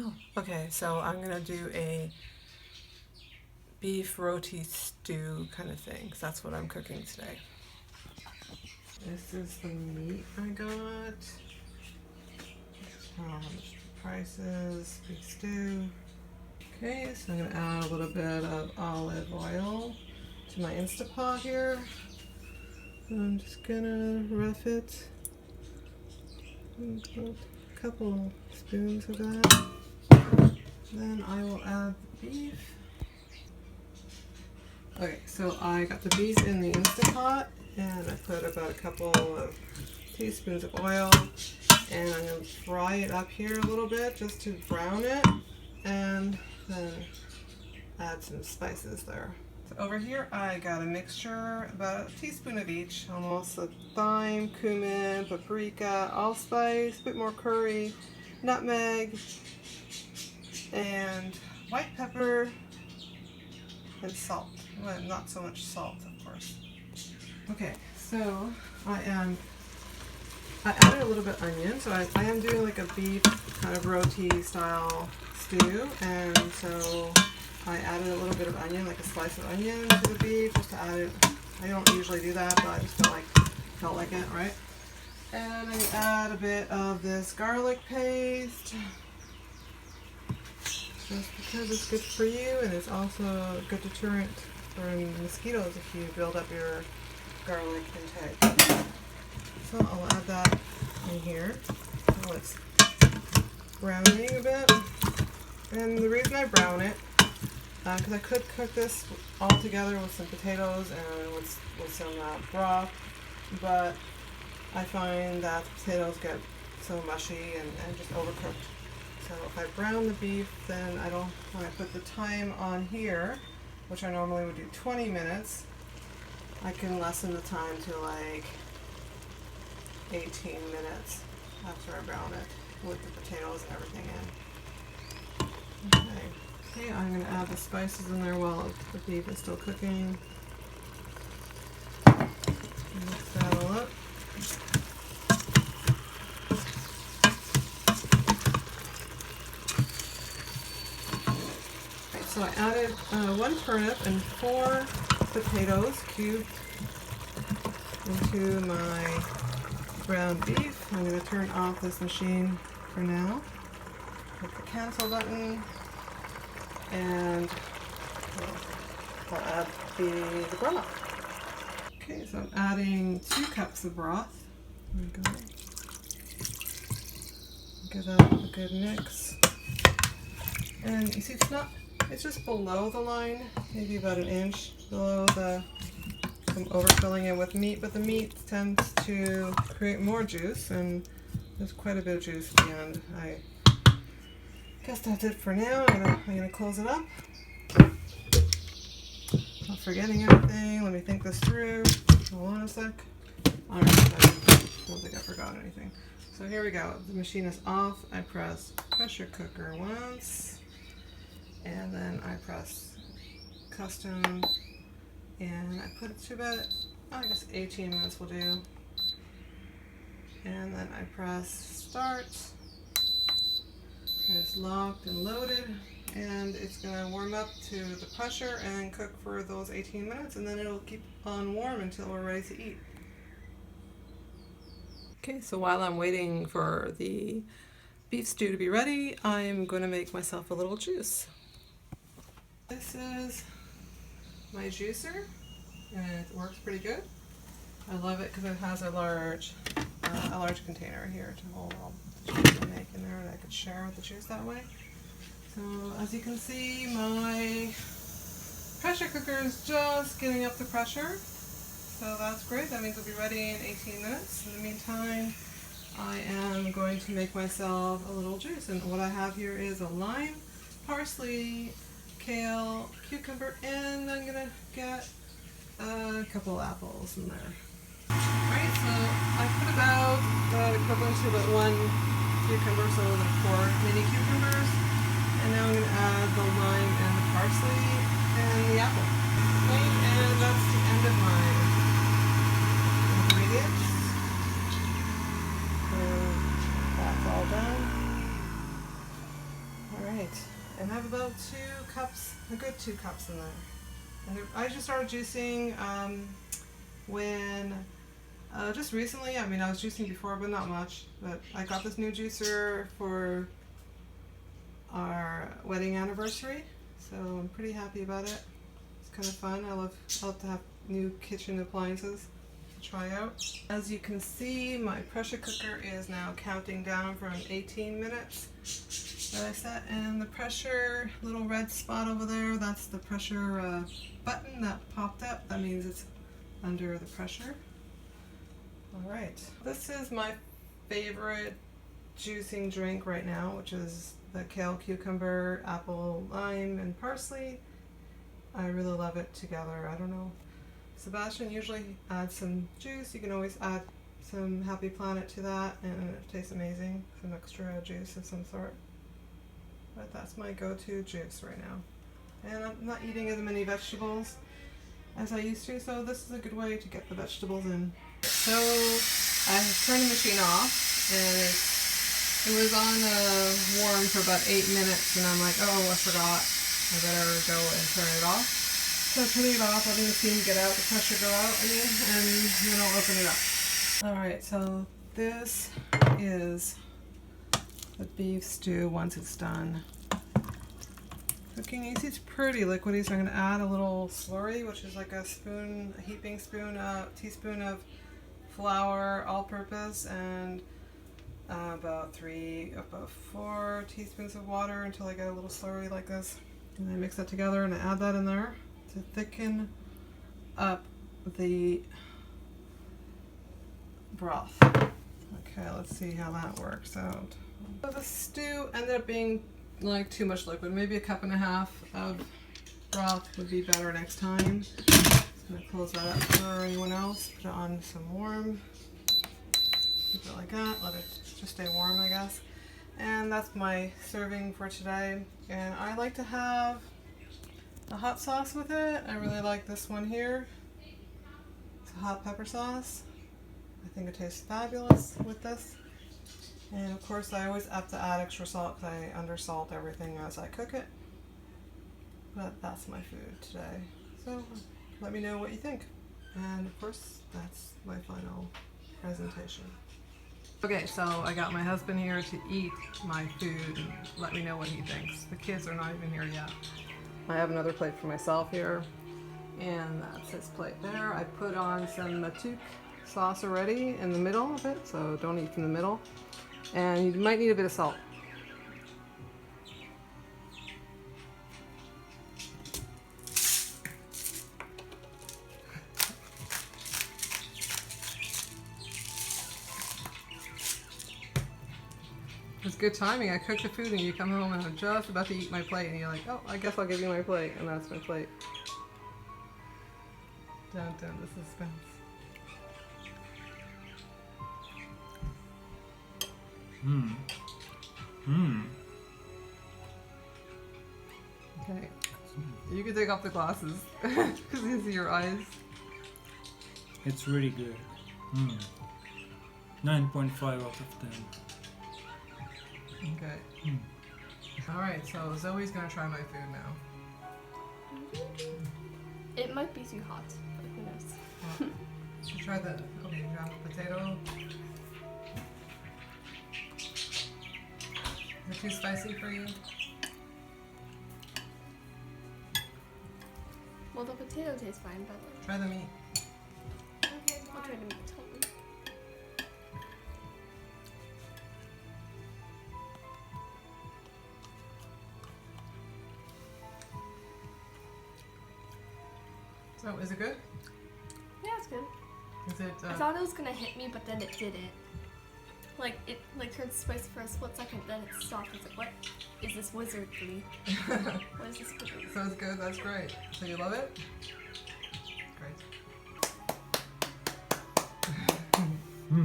Oh, okay, so I'm gonna do a beef roti stew kind of thing, because that's what I'm cooking today. This is the meat I got. Prices, beef stew. Okay, so I'm gonna add a little bit of olive oil to my Instapot here. I'm just gonna rough it. A couple spoons of that. Then I will add the beef. Okay, so I got the beef in the Instapot and I put about a couple of teaspoons of oil and I'm going to fry it up here a little bit just to brown it and then add some spices there. So over here I got a mixture, about a teaspoon of each, almost a thyme, cumin, paprika, allspice, a bit more curry, nutmeg, and white pepper, and salt. Well, not so much salt, of course. Okay, so I added a little bit of onion, so I am doing like a beef kind of roti style stew, and so I added a little bit of onion, like a slice of onion to the beef, just to add it. I don't usually do that, but I just felt like it, right? And I'm gonna add a bit of this garlic paste, just because it's good for you, and it's also a good deterrent for mosquitoes if you build up your garlic intake. So I'll add that in here while it's browning a bit. And the reason I brown it, because I could cook this all together with some potatoes and with some broth, but I find that the potatoes get so mushy and just overcooked. So if I brown the beef, then when I put the time on here, which I normally would do 20 minutes, I can lessen the time to like 18 minutes after I brown it with the potatoes and everything in. Okay, I'm going to add the spices in there while the beef is still cooking. Mix that all up. So I added 1 turnip and 4 potatoes cubed into my ground beef. I'm going to turn off this machine for now. Hit the cancel button and I'll add the broth. Okay, so I'm adding 2 cups of broth. There we go. Give that a good mix. And you see it's just below the line, maybe about an inch below I'm overfilling it with meat, but the meat tends to create more juice, and there's quite a bit of juice at the end. I guess that's it for now. I'm gonna close it up. Not forgetting anything. Let me think this through. Hold on a sec. Alright, I don't think I forgot anything. So here we go. The machine is off. I press pressure cooker once. And then I press custom and I put it to about, I guess 18 minutes will do. And then I press start. And it's locked and loaded, and it's going to warm up to the pressure and cook for those 18 minutes, and then it'll keep on warm until we're ready to eat. Okay, so while I'm waiting for the beef stew to be ready, I'm going to make myself a little juice. This is my juicer, and it works pretty good. I love it because it has a large container here to hold all the juice I make in there, and I could share with the juice that way. So as you can see, my pressure cooker is just getting up the pressure. So that's great. That means it'll be ready in 18 minutes. In the meantime, I am going to make myself a little juice, and what I have here is a lime, parsley, kale, cucumber, and I'm gonna get a couple apples in there. Alright, so I put about equivalent to about 1 cucumber, so like 4 mini cucumbers, and now I'm gonna add the lime and the parsley and the apple. Okay, and that's the end of my ingredients. So that's all done. and I have about 2 cups, a good 2 cups in there. And I just started juicing when just recently. I mean, I was juicing before, but not much. But I got this new juicer for our wedding anniversary, so I'm pretty happy about it. It's kind of fun. I love to have new kitchen appliances to try out. As you can see, my pressure cooker is now counting down from 18 minutes that I set, and the pressure little red spot over there, that's the pressure button that popped up. That means it's under the pressure. Alright, this is my favorite juicing drink right now, which is the kale, cucumber, apple, lime, and parsley. I really love it together. I don't know. Sebastian usually adds some juice. You can always add some Happy Planet to that, and it tastes amazing. Some extra juice of some sort. But that's my go-to juice right now. And I'm not eating as many vegetables as I used to, so this is a good way to get the vegetables in. So I turned the machine off, and it was on warm for about 8 minutes, and I'm like, oh, I forgot. I better go and turn it off. So turning it off, letting the steam get out, the pressure go out, and then I'll open it up. Alright, so this is the beef stew once it's done cooking. You see it's pretty liquidy, so I'm going to add a little slurry, which is like a heaping spoon, teaspoon of flour, all-purpose, and about 4 teaspoons of water until I get a little slurry like this. And I mix that together and I add that in there to thicken up the broth. Okay, let's see how that works out. So the stew ended up being like too much liquid. Maybe 1.5 cups of broth would be better next time. Just gonna close that up for anyone else. Put it on some warm. Keep it like that. Let it just stay warm, I guess. And that's my serving for today. And I like to have a hot sauce with it. I really like this one here. It's a hot pepper sauce. I think it tastes fabulous with this. And of course I always have to add extra salt because I undersalt everything as I cook it. But that's my food today. So let me know what you think. And of course that's my final presentation. Okay, so I got my husband here to eat my food and let me know what he thinks. The kids are not even here yet. I have another plate for myself here, and that's his plate there. I put on some matuk sauce already in the middle of it, so don't eat from the middle. And you might need a bit of salt. It's good timing. I cooked the food and you come home and I'm just about to eat my plate and you're like, oh, I guess I'll give you my plate. And that's my plate. Dun dun, the suspense. Okay. You can take off the glasses because you see your eyes. It's really good. 9.5 out of 10. Okay. Alright, so Zoe's gonna try my food now. It might be too hot, but who knows? Well, you try the ground potato. Is it too spicy for you? Well, the potato tastes fine, but Try the meat. I'll try the meat. So, is it good? Yeah, it's good. Is it? I thought it was gonna hit me, but then it didn't. Like it turned spicy for a split second, then it stopped. I was like, what is this wizardry? What is this wizardry? So it's good. That's great. So you love it?